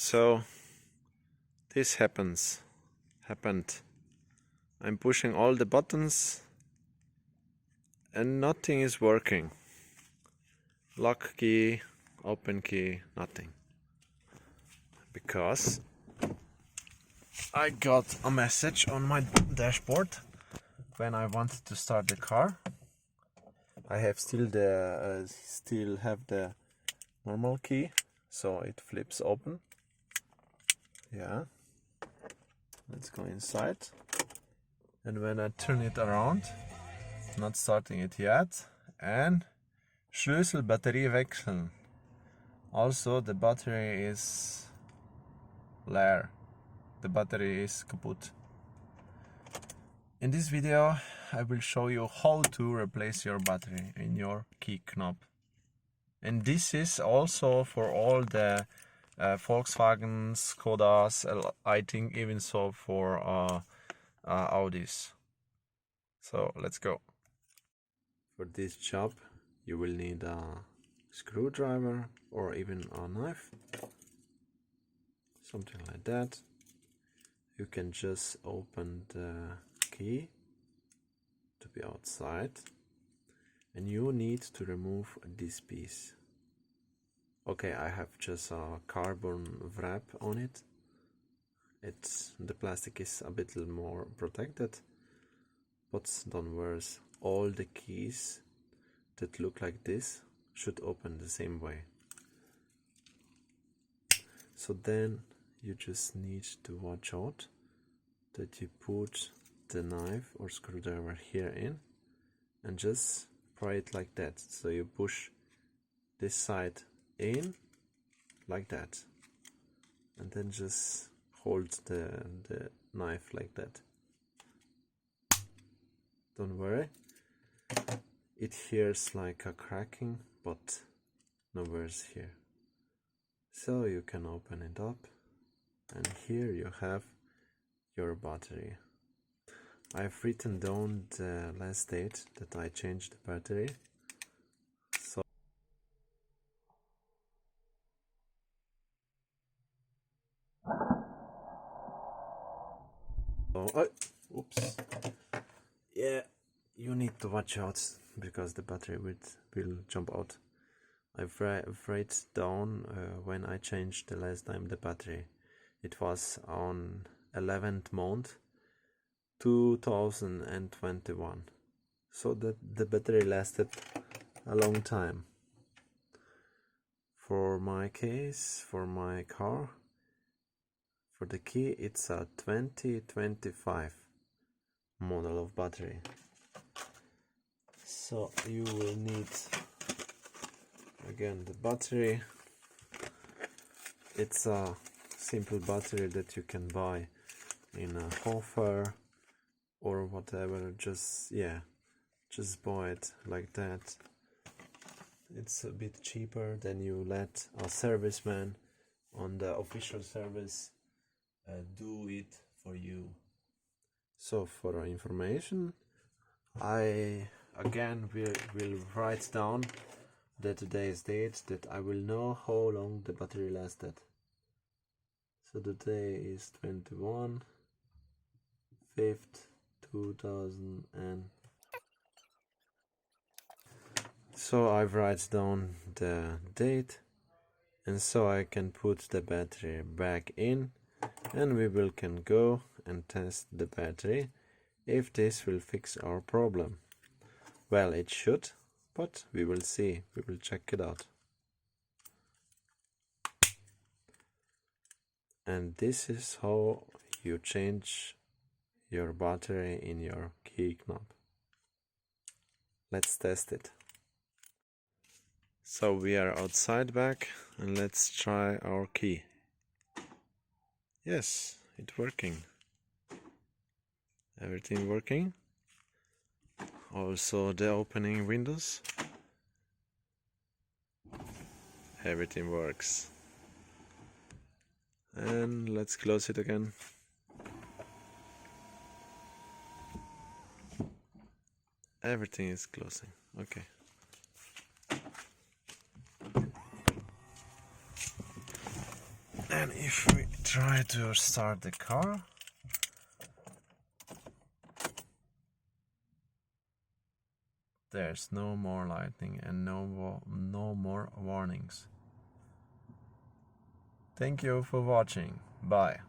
So this happened. I'm pushing all the buttons and nothing is working. Lock key, open key, nothing. Because I got a message on my dashboard when I wanted to start the car. I have still have the normal key, so it flips open. Yeah, let's go inside. And when I turn it around, not starting it yet, and Schlüssel Batterie wechseln. Also, the battery is leer. The battery is kaputt. In this video, I will show you how to replace your battery in your key knob. And this is also for all the Volkswagen, Skodas, I think even so for Audis. So let's go. For this job, you will need a screwdriver or even a knife, something like that. You can just open the key to be outside, and you need to remove this piece. Okay, I have just a carbon wrap on it. The plastic is a bit more protected, but don't worry, all the keys that look like this should open the same way. So then you just need to watch out that you put the knife or screwdriver here in and just pry it like that. So you push this side in like that, and then just hold the knife like that. Don't worry, it hears like a cracking, but no worries here. So you can open it up, and here you have your battery. I've written down the last date that I changed the battery. So oops. Yeah, you need to watch out because the battery will jump out. I've write down when I changed the last time the battery. It was on 11th month 2021. So that the battery lasted a long time. For my case, for my car, for the key, it's a 2025 model of battery. So you will need again the battery. It's a simple battery that you can buy in a Hofer or whatever. Just buy it like that. It's a bit cheaper than you let a serviceman on the official service do it for you. So for our information, I again will write down today's date that I will know how long the battery lasted. So the day is 21/5/2000 and so I write down the date, and so I can put the battery back in, and we can go and test the battery if this will fix our problem. Well, it should, but we will see. We will check it out. And this is how you change your battery in your key knob. Let's test it. So we are outside back, and let's try our key. Yes, it's working. Everything working. Also the opening windows. Everything works. And let's close it again. Everything is closing. Okay. And if we try to start the car, there's no more lightning and no more warnings. Thank you for watching. Bye.